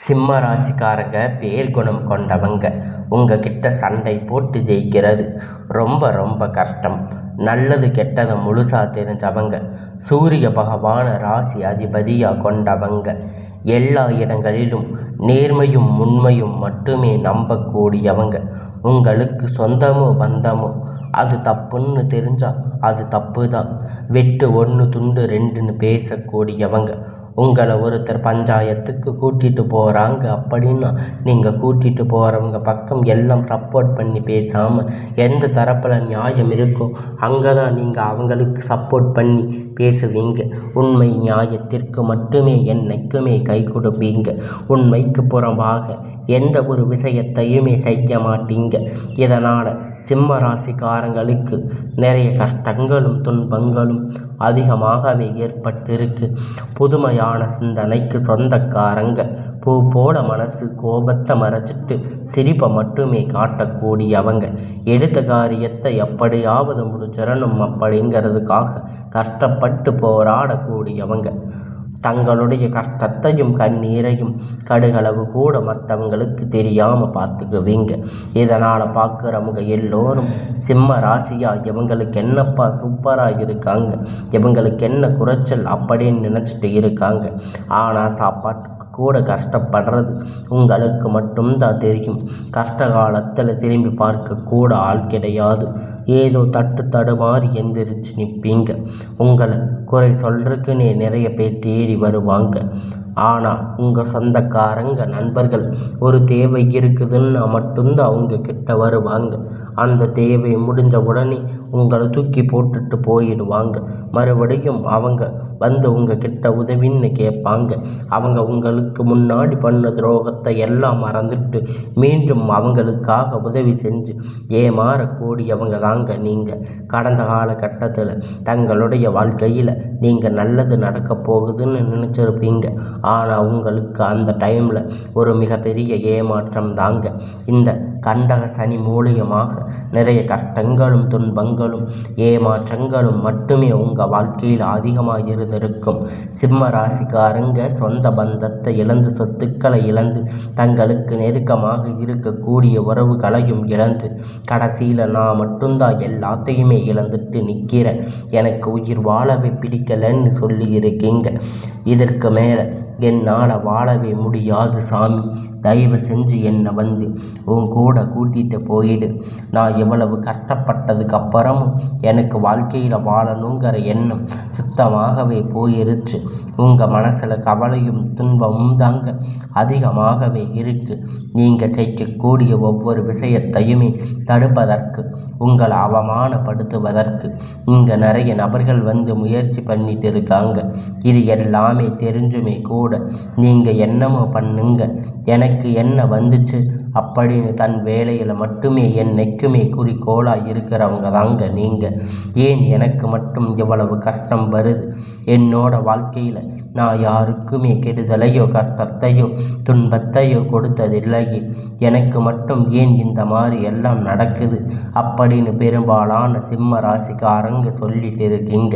சிம்ம ராசிக்காரங்க பேர் குணம் கொண்டவங்க. உங்ககிட்ட சண்டை போட்டு ஜெயிக்கிறது ரொம்ப ரொம்ப கஷ்டம். நல்லது கெட்டதை முழுசா தெரிஞ்சவங்க. சூரிய பகவான ராசி அதிபதியாக கொண்டவங்க. எல்லா இடங்களிலும் நேர்மையும் உண்மையும் மட்டுமே நம்பக்கூடியவங்க. உங்களுக்கு சொந்தமோ பந்தமோ அது தப்புன்னு தெரிஞ்சா அது தப்பு தான். வெட்டு ஒன்று துண்டு ரெண்டுன்னு பேசக்கூடியவங்க. உங்களை ஒருத்தர் பஞ்சாயத்துக்கு கூட்டிகிட்டு போகிறாங்க அப்படின்னா நீங்கள் கூட்டிகிட்டு போகிறவங்க பக்கம் எல்லாம் சப்போர்ட் பண்ணி பேசாமல் எந்த தரப்பில் நியாயம் இருக்கோ அங்கே தான் நீங்கள் அவங்களுக்கு சப்போர்ட் பண்ணி பேசுவீங்க. உண்மை நியாயத்திற்கு மட்டுமே என்னைக்குமே கை கொடுப்பீங்க. உண்மைக்கு புறம்பாக எந்த ஒரு விஷயத்தையுமே செய்ய மாட்டீங்க. இதனால் சிம்ம ராசிக்காரங்களுக்கு நிறைய கஷ்டங்களும் துன்பங்களும் அதிகமாகவே ஏற்பட்டிருக்கு. புதுமையான சிந்தனைக்கு சொந்தக்காரங்க. பூ போல மனசு கோபத்தை மறைச்சிட்டு சிரிப்பை மட்டுமே காட்டக்கூடியவங்க. எடுத்த காரியத்தை எப்படியாவது முடிச்சிடணும் அப்படிங்கிறதுக்காக கஷ்டப்பட்டு போராடக்கூடியவங்க. தங்களுடைய கஷ்டத்தையும் கண்ணீரையும் கடுகளவு கூட மற்றவங்களுக்கு தெரியாமல் பார்த்துக்குவீங்க. இதனால் பார்க்குறவங்க எல்லோரும் சிம்ம ராசியாக இவங்களுக்கு என்னப்பா சூப்பராக இருக்காங்க, இவங்களுக்கு என்ன குறைச்சல் அப்படின்னு நினச்சிட்டு இருக்காங்க. ஆனால் சாப்பாட்டுக்கு கூட கஷ்டப்படுறது உங்களுக்கு மட்டும்தான் தெரியும். கஷ்ட காலத்தில் திரும்பி பார்க்க கூட ஆள் கிடையாது. ஏதோ தட்டு தடுமாறி எந்திரிச்சு நிற்பீங்க. உங்களை குறை சொல்கிறதுக்குன்னே நிறைய பேர் தேடி வருவாங்க. ஆனால் உங்கள் சொந்தக்காரங்க நண்பர்கள் ஒரு தேவை இருக்குதுன்னு மட்டும்தான் அவங்க கிட்ட வருவாங்க. அந்த தேவை முடிஞ்ச உடனே உங்களை தூக்கி போட்டுட்டு போயிடுவாங்க. மறுபடியும் அவங்க வந்து உங்கள் கிட்ட உதவின்னு கேட்பாங்க. அவங்க உங்களுக்கு முன்னாடி பண்ண துரோகத்தை எல்லாம் மறந்துட்டு மீண்டும் அவங்களுக்காக உதவி செஞ்சு ஏமாறக்கூடியவங்க தாங்க நீங்கள். கடந்த காலகட்டத்தில் தங்களுடைய வாழ்க்கையில் நீங்கள் நல்லது நடக்க போகுதுன்னு நினச்சிருப்பீங்க. ஆனால் உங்களுக்கு அந்த டைமில் ஒரு மிகப்பெரிய ஏமாற்றம் தாங்க. இந்த கண்டக சனி மூலியமாக நிறைய கஷ்டங்களும் துன்பங்களும் ஏமாற்றங்களும் மட்டுமே உங்கள் வாழ்க்கையில் அதிகமாக இருந்திருக்கும். சிம்ம ராசிக்காரங்க சொந்த பந்தத்தை இழந்து, சொத்துக்களை இழந்து, தங்களுக்கு நெருக்கமாக இருக்கக்கூடிய உறவுகளையும் இழந்து, கடைசியில் நான் மட்டும்தான் எல்லாத்தையுமே இழந்துட்டு நிற்கிறேன், எனக்கு உயிர் வாழவே பிடிக்கலன்னு சொல்லி இருக்கீங்க. இதற்கு மேலே என்னால் வாழவே முடியாது சாமி, தயவு செஞ்சு என்னை வந்து உன் கூட கூட்டிகிட்டு போயிடு. நான் எவ்வளவு கஷ்டப்பட்டதுக்கு அப்புறமும் எனக்கு வாழ்க்கையில் வாழணுங்கிற எண்ணம் சுத்தமாகவே போயிருச்சு. உங்கள் மனசில் கவலையும் துன்பமும் தாங்க அதிகமாகவே இருக்குது. நீங்கள் செய்யக்கூடிய ஒவ்வொரு விஷயத்தையுமே தடுப்பதற்கு, உங்களை அவமானப்படுத்துவதற்கு இங்கே நிறைய நபர்கள் வந்து முயற்சி பண்ணிட்டு இருக்காங்க. இது எல்லாமே தெரிஞ்சுமே கூட நீங்கள் என்னமோ பண்ணுங்க, எனக்கு என்ன வந்துச்சு அப்படின்னு தன் வேலையில் மட்டுமே என்னைக்குமே குறிக்கோளாக இருக்கிறவங்க தாங்க நீங்கள். ஏன் எனக்கு மட்டும் இவ்வளவு கஷ்டம் வருது? என்னோட வாழ்க்கையில் நான் யாருக்குமே கெடுதலையோ கஷ்டத்தையோ துன்பத்தையோ கொடுத்ததில்லையே, எனக்கு மட்டும் ஏன் இந்த மாதிரி எல்லாம் நடக்குது அப்படின்னு பெரும்பாலான சிம்ம ராசிக்காரங்க சொல்லிட்டு இருக்கீங்க.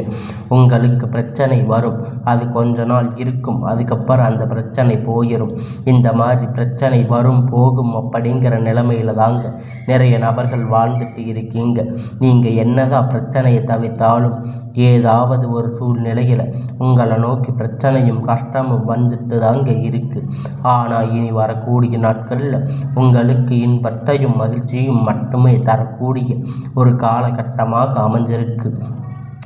உங்களுக்கு பிரச்சனை வரும், அது கொஞ்ச நாள் இருக்கும், அதுக்கப்புறம் அந்த பிரச்சனை போயிடும். இந்த மாதிரி பிரச்சனை வரும் போகும் அப்படிங்கிற நிலைமையில தாங்க நிறைய நபர்கள் வாழ்ந்துட்டு இருக்கீங்க. நீங்கள் என்னதான் பிரச்சனையை தவிர்த்தாலும் ஏதாவது ஒரு சூழ்நிலையில் உங்களை நோக்கி பிரச்சனையும் கஷ்டமும் வந்துட்டு தாங்க இருக்குது. ஆனால் இனி வரக்கூடிய நாட்களில் உங்களுக்கு இன்பத்தையும் மகிழ்ச்சியும் மட்டுமே தரக்கூடிய ஒரு காலகட்டமாக அமைஞ்சிருக்கு.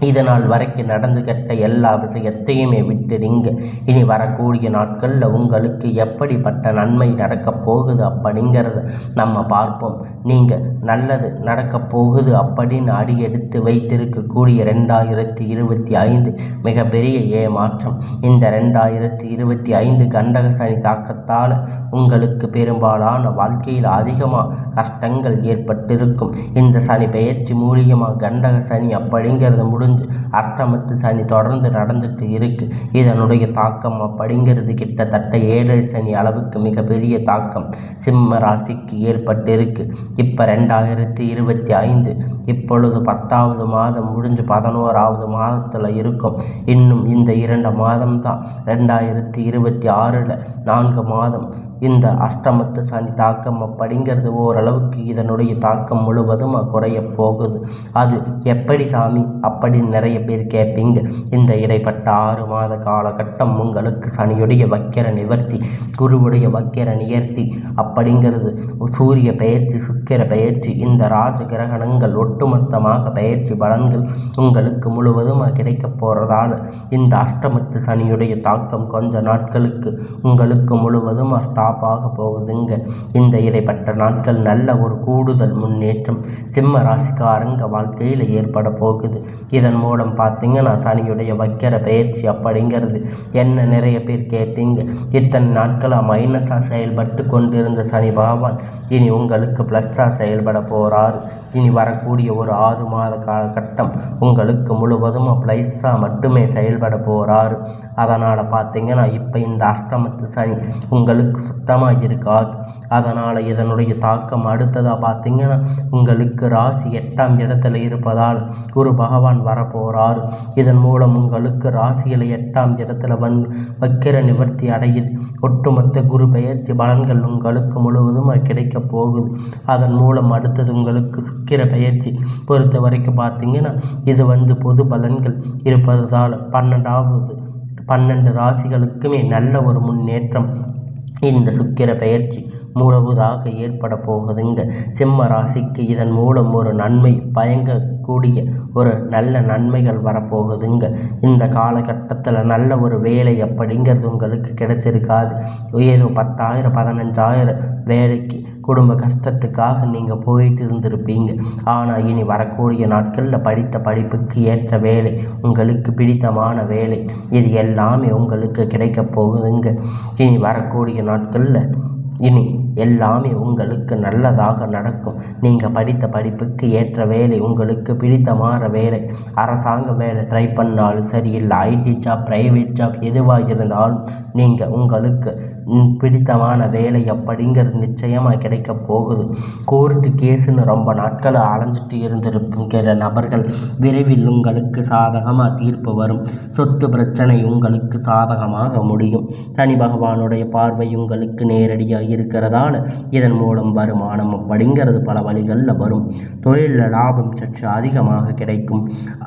இதனால் வரைக்கும் நடந்து கட்ட எல்லா விஷயத்தையுமே விட்டுடுங்க. இனி வரக்கூடிய நாட்களில் உங்களுக்கு எப்படிப்பட்ட நன்மை நடக்கப் போகுது அப்படிங்கிறத நம்ம பார்ப்போம். நீங்கள் நல்லது நடக்கப் போகுது அப்படின்னு அடியெடுத்து வைத்திருக்கக்கூடிய 2025 மிகப்பெரிய ஏமாற்றம். இந்த 2025 கண்டக சனி தாக்கத்தால் உங்களுக்கு பெரும்பாலான வாழ்க்கையில் அதிகமாக கஷ்டங்கள் ஏற்பட்டிருக்கும். இந்த சனி பெயர்ச்சி மூலியமாக கண்டக சனி அப்படிங்கிறது முடிஞ்சு அஷ்டமத்து சனி தொடர்ந்து நடந்துட்டு இருக்கு. இதனுடைய தாக்கம் அப்படிங்கிறது கிட்டத்தட்ட 7 சனி அளவுக்கு மிகப்பெரிய தாக்கம் சிம்ம ராசிக்கு ஏற்பட்டிருக்கு. இப்போ 2025 இப்பொழுது 10வது மாதம் முடிஞ்சு 11வது மாதத்தில் இருக்கும். இன்னும் இந்த 2 மாதம் தான் 2026 4 மாதம் இந்த அஷ்டமத்து சனி தாக்கம் அப்படிங்கிறது ஓரளவுக்கு இதனுடைய தாக்கம் முழுவதும் குறைய போகுது. அது எப்படி சாமி அப்படின்னு நிறைய பேர் கேட்பீங்க. இந்த இடைப்பட்ட 6 மாத காலகட்டம் உங்களுக்கு சனியுடைய வக்கிர நிவர்த்தி, குருவுடைய வக்கிர நியர்த்தி அப்படிங்கிறது, சூரிய பெயர்ச்சி, சுக்கிர பெயர்ச்சி, இந்த ராஜ கிரகணங்கள் ஒட்டுமொத்தமாக பெயர்ச்சி பலன்கள் உங்களுக்கு முழுவதும் கிடைக்க போகிறதால இந்த அஷ்டமத்து சனியுடைய தாக்கம் கொஞ்ச நாட்களுக்கு உங்களுக்கு முழுவதும் ஸ்டாப்பாக போகுதுங்க. இந்த இடைப்பட்ட நாட்கள் நல்ல ஒரு கூடுதல் முன்னேற்றம் சிம்ம ராசிக்காரங்க வாழ்க்கையில் ஏற்பட போகுது. இதன் மூலம் பார்த்தீங்கன்னா சனியுடைய வக்கிர பயிற்சி அப்படிங்கிறது என்ன நிறைய பேர் கேட்பீங்க. இத்தனை நாட்களாக மைனஸாக செயல்பட்டு கொண்டிருந்த சனி பகவான் இனி உங்களுக்கு ப்ளஸ்ஸாக செயல்பட போகிறார். இனி வரக்கூடிய ஒரு 6 மாத காலகட்டம் உங்களுக்கு முழுவதும் ப்ளஸ்ஸாக மட்டுமே செயல்பட போகிறார். அதனால் பார்த்தீங்கன்னா இப்போ இந்த அஷ்டமத்து சனி உங்களுக்கு சுத்தமாக இருக்காது. அதனால் இதனுடைய தாக்கம் அடுத்ததாக பார்த்தீங்கன்னா உங்களுக்கு ராசி 8ஆம் இடத்துல இருப்பதால் குரு பகவான் வரப்போகிறார். இதன் மூலம் உங்களுக்கு ராசியில் 8ஆம் இடத்துல வந்து வக்கிர நிவர்த்தி அடையுது. ஒட்டுமொத்த குரு பெயர்ச்சி பலன்கள் உங்களுக்கு முழுவதும் கிடைக்க போகுது. அதன் மூலம் அடுத்தது உங்களுக்கு சுக்கிர பெயர்ச்சி பொறுத்த வரைக்கும் பார்த்தீங்கன்னா இது பொது பலன்கள் இருப்பதால் 12 ராசிகளுக்குமே நல்ல ஒரு முன்னேற்றம் இந்த சுக்கிர பெயர்ச்சி முழுவதாக ஏற்பட போகுதுங்க. சிம்ம ராசிக்கு இதன் மூலம் ஒரு நன்மை பயங்கக்கூடிய ஒரு நல்ல நன்மைகள் வரப்போகுதுங்க. இந்த காலகட்டத்தில் நல்ல ஒரு வேலை அப்படிங்கிறது உங்களுக்கு கிடைச்சிருக்காது. ஏதோ 10,000 15,000 வேலைக்கு குடும்ப கஷ்டத்துக்காக நீங்கள் போயிட்டு இருந்திருப்பீங்க. ஆனால் இனி வரக்கூடிய நாட்களில் படித்த படிப்புக்கு ஏற்ற வேலை, உங்களுக்கு பிடித்தமான வேலை, இது எல்லாமே உங்களுக்கு கிடைக்க போகுதுங்க. இனி வரக்கூடிய நாட்களில் இனி எல்லாமே உங்களுக்கு நல்லதாக நடக்கும். நீங்கள் படித்த படிப்புக்கு ஏற்ற வேலை, உங்களுக்கு பிடித்தமான வேலை, அரசாங்க வேலை ட்ரை பண்ணாலும் சரி, இல்லை ஐடி ஜாப், ப்ரைவேட் ஜாப் எதுவாக இருந்தாலும் நீங்கள் உங்களுக்கு பிடித்தமான வேலை அப்படிங்கிறது நிச்சயமாக கிடைக்க போகுது. கோர்ட்டு கேஸுன்னு ரொம்ப நாட்கள் அலைஞ்சிட்டு இருந்திருக்கிற நபர்கள் விரைவில் உங்களுக்கு சாதகமாக தீர்ப்பு வரும். சொத்து பிரச்சனை உங்களுக்கு சாதகமாக முடியும். சனி பகவானுடைய பார்வை உங்களுக்கு நேரடியாக இருக்கிறதால இதன் மூலம் வருமானம் அப்படிங்கிறது பல வழிகளில் வரும். தொழிலில் லாபம் சற்று அதிகமாக கிடைக்கும்.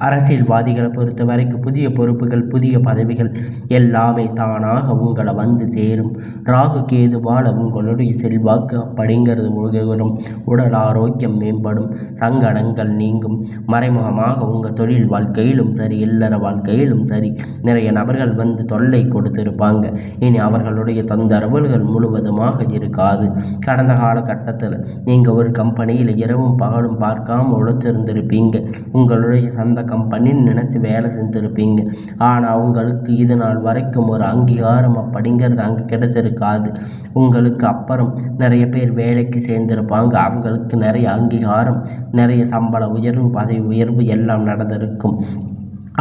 அரசியல்வாதிகளை பொறுத்த வரைக்கும் புதிய பொறுப்புகள், புதிய பதவிகள் எல்லாமே தானாக உங்களை வந்து சேரும். ராகு கேதுவால் உங்களுடைய செல்வாக்கு அப்படிங்கிறது வரும். உடல் ஆரோக்கியம் மேம்படும். சங்கடங்கள் நீங்கும். மறைமுகமாக உங்கள் தொழில் வாழ்க்கையிலும் சரி, இல்லற வாழ்க்கையிலும் சரி நிறைய நபர்கள் வந்து தொல்லை கொடுத்திருப்பாங்க. இனி அவர்களுடைய தொந்தரவுகள் முழுவதுமாக இருக்காது. கடந்த காலகட்டத்தில் நீங்கள் ஒரு கம்பெனியில் இரவும் பகலும் பார்க்காம உழைச்சிருந்திருப்பீங்க. உங்களுடைய சொந்த கம்பெனின்னு நினச்சி வேலை செஞ்சுருப்பீங்க. ஆனால் உங்களுக்கு இது நாள் வரைக்கும் ஒரு அங்கீகாரம் அப்படிங்கிறது அங்கே கிடைச்சிருக்காது. உங்களுக்கு அப்புறம் நிறைய பேர் வேலைக்கு சேர்ந்திருப்பாங்க. அவங்களுக்கு நிறைய அங்கீகாரம், நிறைய சம்பள உயர்வு, பதவி உயர்வு எல்லாம் நடந்திருக்கும்.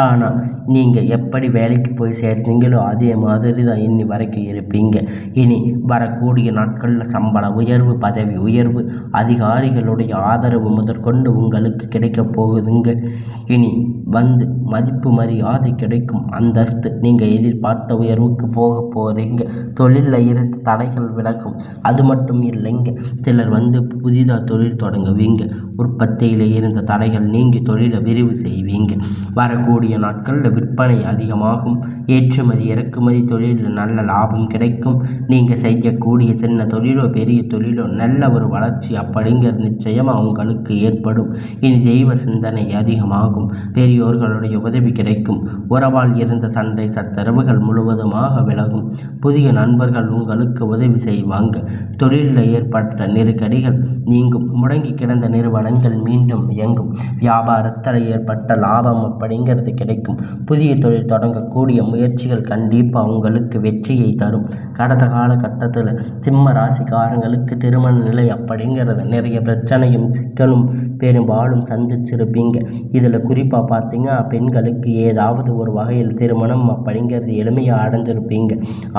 ஆனால் நீங்கள் எப்படி வேலைக்கு போய் சேர்ந்தீங்களோ அதே மாதிரி தான் இனி வரைக்கும் இருப்பீங்க. இனி வரக்கூடிய நாட்களில் சம்பள உயர்வு, பதவி உயர்வு, அதிகாரிகளுடைய ஆதரவு முதற்கொண்டு உங்களுக்கு கிடைக்க போகுதுங்க. இனி மதிப்பு மரியாதை கிடைக்கும். அந்தஸ்து நீங்கள் எதிர்பார்த்த உயர்வுக்கு போக போகிறீங்க. தொழிலில் இருந்து தடைகள் விலகும். அது மட்டும் இல்லைங்க, சிலர் புதிதாக தொழில் தொடங்குவீங்க. உற்பத்தியில் இருந்த தடைகள் நீங்கி தொழிலை விரிவு செய்வீங்க. வரக்கூடிய நாட்களில் விற்பனை அதிகமாகும். ஏற்றுமதி இறக்குமதி தொழிலில் நல்ல லாபம் கிடைக்கும். நீங்கள் செய்யக்கூடிய சின்ன தொழிலோ பெரிய தொழிலோ நல்ல ஒரு வளர்ச்சி அப்படிங்கிறது நிச்சயமாக உங்களுக்கு ஏற்படும். இனி தெய்வ சிந்தனை அதிகமாகும். பெரியோர்களுடைய உதவி கிடைக்கும். உறவால் இருந்த சண்டை சச்சரவுகள் முழுவதுமாக விலகும். புதிய நண்பர்கள் உங்களுக்கு உதவி செய்வாங்க. தொழிலில் ஏற்பட்ட நெருக்கடிகள் நீங்கும். முடங்கி கிடந்த நிறுவனங்கள் மீண்டும் இயங்கும். வியாபாரத்தில் ஏற்பட்ட லாபம் அப்படிங்கிறது கிடைக்கும். புதிய தொழில் தொடங்கக்கூடிய முயற்சிகள் கண்டிப்பாக உங்களுக்கு வெற்றியை தரும். கடந்த காலகட்டத்தில் சிம்ம ராசிக்காரங்களுக்கு திருமண நிலை அப்படிங்கிறது நிறைய பிரச்சனையும் சிக்கலும் பெரும்பாலும் சந்திச்சிருப்பீங்க. இதில் குறிப்பாக பார்த்தீங்கன்னா பெண்களுக்கு ஏதாவது ஒரு வகையில் திருமணம் அப்படிங்கிறது எளிமையாக அடைஞ்சிருப்பீங்க.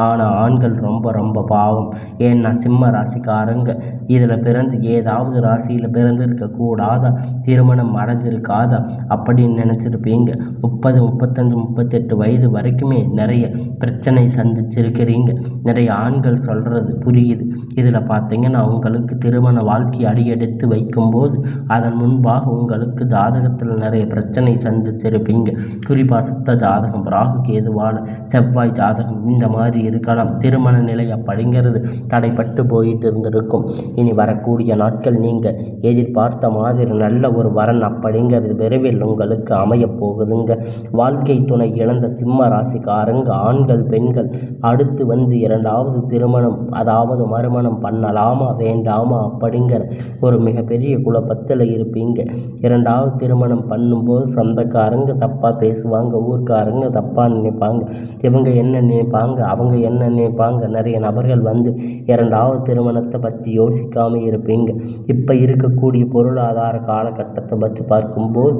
ஆனால் ஆண்கள் ரொம்ப ரொம்ப பாவம். ஏன்னா சிம்ம ராசிக்காரங்க இதில் பிறந்து ஏதாவது ராசியில் பிறந்திருக்கக்கூடாதா, திருமணம் அடைஞ்சிருக்காதா அப்படின்னு நினச்சிருப்பீங்க. 30, 35, 38 வயது வரைக்குமே நிறைய பிரச்சனை சந்திச்சிருக்கிறீங்க. நிறைய ஆண்கள் சொல்கிறது புரியுது. இதில் பார்த்தீங்கன்னா உங்களுக்கு திருமண வாழ்க்கை அடியெடுத்து வைக்கும்போது அதன் முன்பாக உங்களுக்கு ஜாதகத்தில் நிறைய பிரச்சனை சந்திச்சிருப்பீங்க. குறிப்பாக சுத்த ஜாதகம், ராகு கேதுவான செவ்வாய் ஜாதகம் இந்த மாதிரி இருக்கலாம். திருமண நிலை அப்படிங்கிறது தடைப்பட்டு போயிட்டு இருந்திருக்கும். இனி வரக்கூடிய நாட்கள் நீங்கள் எதிர்பார்த்த மாதிரி நல்ல ஒரு வரன் அப்படிங்கிறது விரைவில் உங்களுக்கு அமைய போகுதுங்க. வாழ்க்கை துணை இழந்த சிம்ம ராசிக்காரங்க ஆண்கள் பெண்கள் அடுத்து வந்து இரண்டாவது திருமணம் அதாவது மறுமணம் பண்ணலாமா வேண்டாமா அப்படிங்கிற ஒரு மிகப்பெரிய குழப்பத்தில் இருப்பீங்க. இரண்டாவது திருமணம் பண்ணும்போது சொந்தக்காரங்க தப்பாக பேசுவாங்க, ஊர்க்காரங்க தப்பாக நினைப்பாங்க, இவங்க என்ன நினைப்பாங்க அவங்க என்ன நினைப்பாங்க. நிறைய நபர்கள் வந்து இரண்டாவது திருமணத்தை பற்றி யோசிக்காமல் இருப்பீங்க. இப்போ இருக்கக்கூடிய பொருளாதார காலகட்டத்தை பற்றி பார்க்கும்போது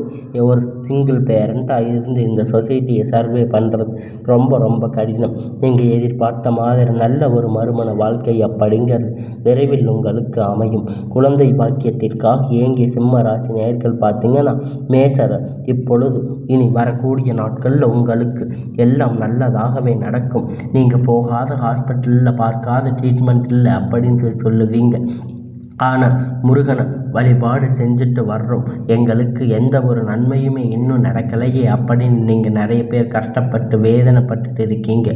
ஒரு சிங்கிள் பேரண்ட்டாக இருந்து இந்த சொசைட்டியை சர்வே பண்ணுறது ரொம்ப ரொம்ப கடினம். நீங்கள் எதிர்பார்த்த மாதிரி நல்ல ஒரு மறுமண வாழ்க்கை அப்படிங்கிறது விரைவில் உங்களுக்கு அமையும். குழந்தை பாக்கியத்திற்காக ஏங்கிய சிம்ம ராசி நேயர்கள் பார்த்தீங்கன்னா மேசர இப்பொழுது இனி வரக்கூடிய நாட்களில் உங்களுக்கு எல்லாம் நல்லதாகவே நடக்கும். நீங்கள் போகாத ஹாஸ்பிட்டலில் பார்க்காத ட்ரீட்மெண்ட் இல்லை அப்படின்னு சொல்லுவீங்க. ஆனால் முருகனை வழிபாடு செஞ்சுட்டு வர்றோம், எங்களுக்கு எந்த ஒரு நன்மையுமே இன்னும் நடக்கலையே அப்படின்னு நீங்கள் நிறைய பேர் கஷ்டப்பட்டு வேதனைப்பட்டுட்டு இருக்கீங்க.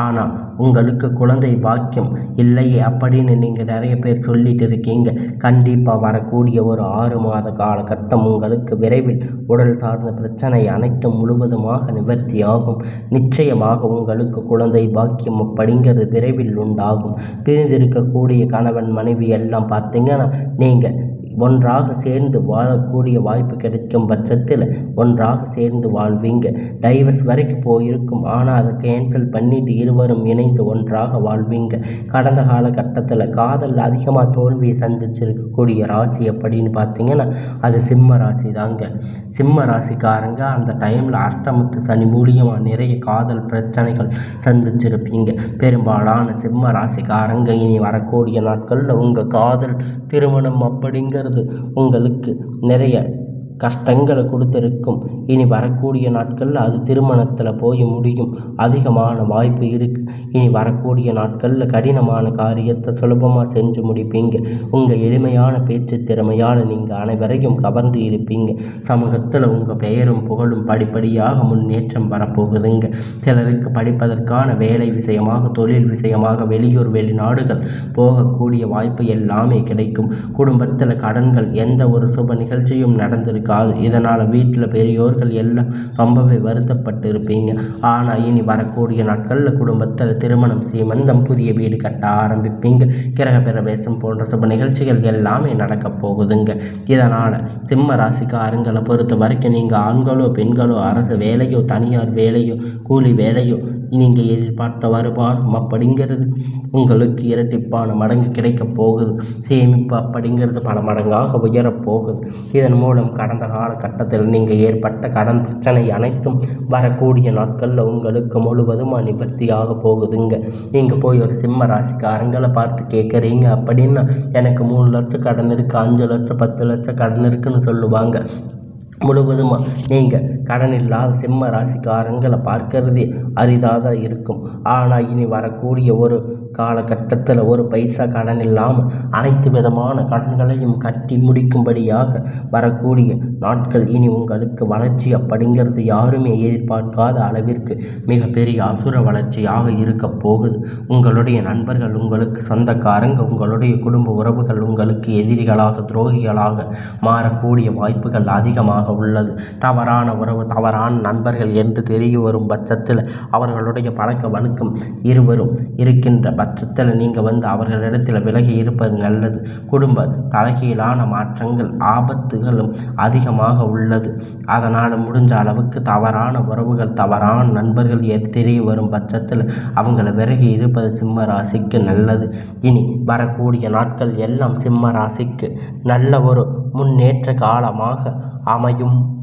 ஆனால் உங்களுக்கு குழந்தை பாக்கியம் இல்லையே அப்படின்னு நீங்கள் நிறைய பேர் சொல்லிட்டு இருக்கீங்க. கண்டிப்பாக வரக்கூடிய ஒரு 6 மாத காலகட்டம் உங்களுக்கு விரைவில் உடல் சார்ந்த பிரச்சனை அனைத்தும் முழுவதுமாக நிவர்த்தியாகும். நிச்சயமாக உங்களுக்கு குழந்தை பாக்கியம் அப்படிங்கிறது விரைவில் உண்டாகும். பிரிந்திருக்கக்கூடிய கணவன் மனைவி எல்லாம் பார்த்தீங்கன்னா நீங்கள் ஒன்றாக சேர்ந்து வாழக்கூடிய வாய்ப்பு கிடைக்கும் பட்சத்தில் ஒன்றாக சேர்ந்து வாழ்வீங்க. டைவர்ஸ் வரைக்கும் போயிருக்கும், ஆனால் அதை கேன்சல் பண்ணிட்டு இருவரும் இணைந்து ஒன்றாக வாழ்வீங்க. கடந்த காலகட்டத்தில் காதல் அதிகமாக தோல்வியை சந்திச்சிருக்கக்கூடிய ராசி அப்படின்னு பார்த்தீங்கன்னா அது சிம்ம ராசி தாங்க. சிம்ம ராசிக்காரங்க அந்த டைமில் அஷ்டமத்து சனி மூலியமாக நிறைய காதல் பிரச்சனைகள் சந்திச்சிருப்பீங்க. பெரும்பாலான சிம்ம ராசிக்காரங்க இனி வரக்கூடிய நாட்களில் உங்கள் காதல் திருமணம் அப்படிங்கிற உங்களுக்கு நிறைய கஷ்டங்களை கொடுத்துருக்கும். இனி வரக்கூடிய நாட்களில் அது திருமணத்தில் போய் முடியும். அதிகமான வாய்ப்பு இருக்குது. இனி வரக்கூடிய நாட்களில் கடினமான காரியத்தை சுலபமாக செஞ்சு முடிப்பீங்க. உங்கள் எளிமையான பேச்சு திறமையால் நீங்கள் அனைவரையும் கவர்ந்து இருப்பீங்க. சமூகத்தில் உங்கள் பெயரும் புகழும் படிப்படியாக முன்னேற்றம் வரப்போகுதுங்க. சிலருக்கு படிப்பதற்கான வேலை விஷயமாக தொழில் விஷயமாக வெளியூர் வெளிநாடுகள் போகக்கூடிய வாய்ப்பு எல்லாமே கிடைக்கும். குடும்பத்தில் கடன்கள் எந்த ஒரு சுப நிகழ்ச்சியும் நடந்திருக்கு. இதனால் வீட்டில் பெரியோர்கள் எல்லாம் ரொம்பவே வருத்தப்பட்டு இருப்பீங்க. ஆனால் இனி வரக்கூடிய நாட்களில் குடும்பத்தில் திருமணம், சீமந்தம், புதிய வீடு கட்ட ஆரம்பிப்பீங்க. கிரக பிரவேசம் போன்ற சுப நிகழ்ச்சிகள் எல்லாமே நடக்க போகுதுங்க. இதனால் சிம்ம ராசிக்காரங்களை பொறுத்த வரைக்கும் நீங்கள் ஆண்களோ பெண்களோ அரசு வேலையோ தனியார் வேலையோ கூலி வேலையோ நீங்கள் எதிர்பார்த்த வருமானம் அப்படிங்கிறது உங்களுக்கு இரட்டிப்பான மடங்கு கிடைக்கப் போகுது. சேமிப்பு அப்படிங்கிறது பல மடங்காக உயரப்போகுது. இதன் மூலம் கடந்த காலகட்டத்தில் நீங்கள் ஏற்பட்ட கடன் பிரச்சனை அனைத்தும் வரக்கூடிய நாட்களில் உங்களுக்கு முழுவதுமாக நிவர்த்தியாக போகுதுங்க. நீங்கள் போய் ஒரு சிம்ம ராசிக்காரங்களை பார்த்து கேட்குறீங்க அப்படின்னா எனக்கு 3 லட்சம் கடன் இருக்குது, 5 லட்சம் 10 லட்சம் கடன் இருக்குன்னு சொல்லுவாங்க. முழுவதுமாக நீங்கள் கடன் இல்லாத சிம்ம ராசிக்காரங்களை பார்க்கறதே அரிதாக தான் இருக்கும். ஆனால் இனி வரக்கூடிய ஒரு காலகட்டத்தில் ஒரு பைசா கடன் இல்லாமல் அனைத்து விதமான கடன்களையும் கட்டி முடிக்கும்படியாக வரக்கூடிய நாட்கள் இனி உங்களுக்கு வளர்ச்சி அப்படிங்கிறது யாருமே எதிர்பார்க்காத அளவிற்கு மிகப்பெரிய அசுர வளர்ச்சியாக இருக்க போகுது. உங்களுடைய நண்பர்கள் உங்களுக்கு சொந்தக்காரங்க, உங்களுடைய குடும்ப உறவுகள் உங்களுக்கு எதிரிகளாக துரோகிகளாக மாறக்கூடிய வாய்ப்புகள் அதிகமாக உள்ளது. தவறான உறவு, தவறான நண்பர்கள் என்று தெரிய வரும் பட்சத்தில் அவர்களுடைய பழக்க வழக்கம் இருவரும் இருக்கின்ற பட்சத்தில் நீங்கள் அவர்களிடத்தில் விலகி இருப்பது நல்லது. குடும்ப தலைகீழான மாற்றங்கள் ஆபத்துகளும் அதிகமாக உள்ளது. அதனால் முடிஞ்ச அளவுக்கு தவறான உறவுகள் தவறான நண்பர்கள் தெரிய வரும் பட்சத்தில் அவங்கள விலகி இருப்பது சிம்ம ராசிக்கு நல்லது. இனி வரக்கூடிய நாட்கள் எல்லாம் சிம்ம ராசிக்கு நல்ல ஒரு முன்னேற்ற காலமாக அமையும்.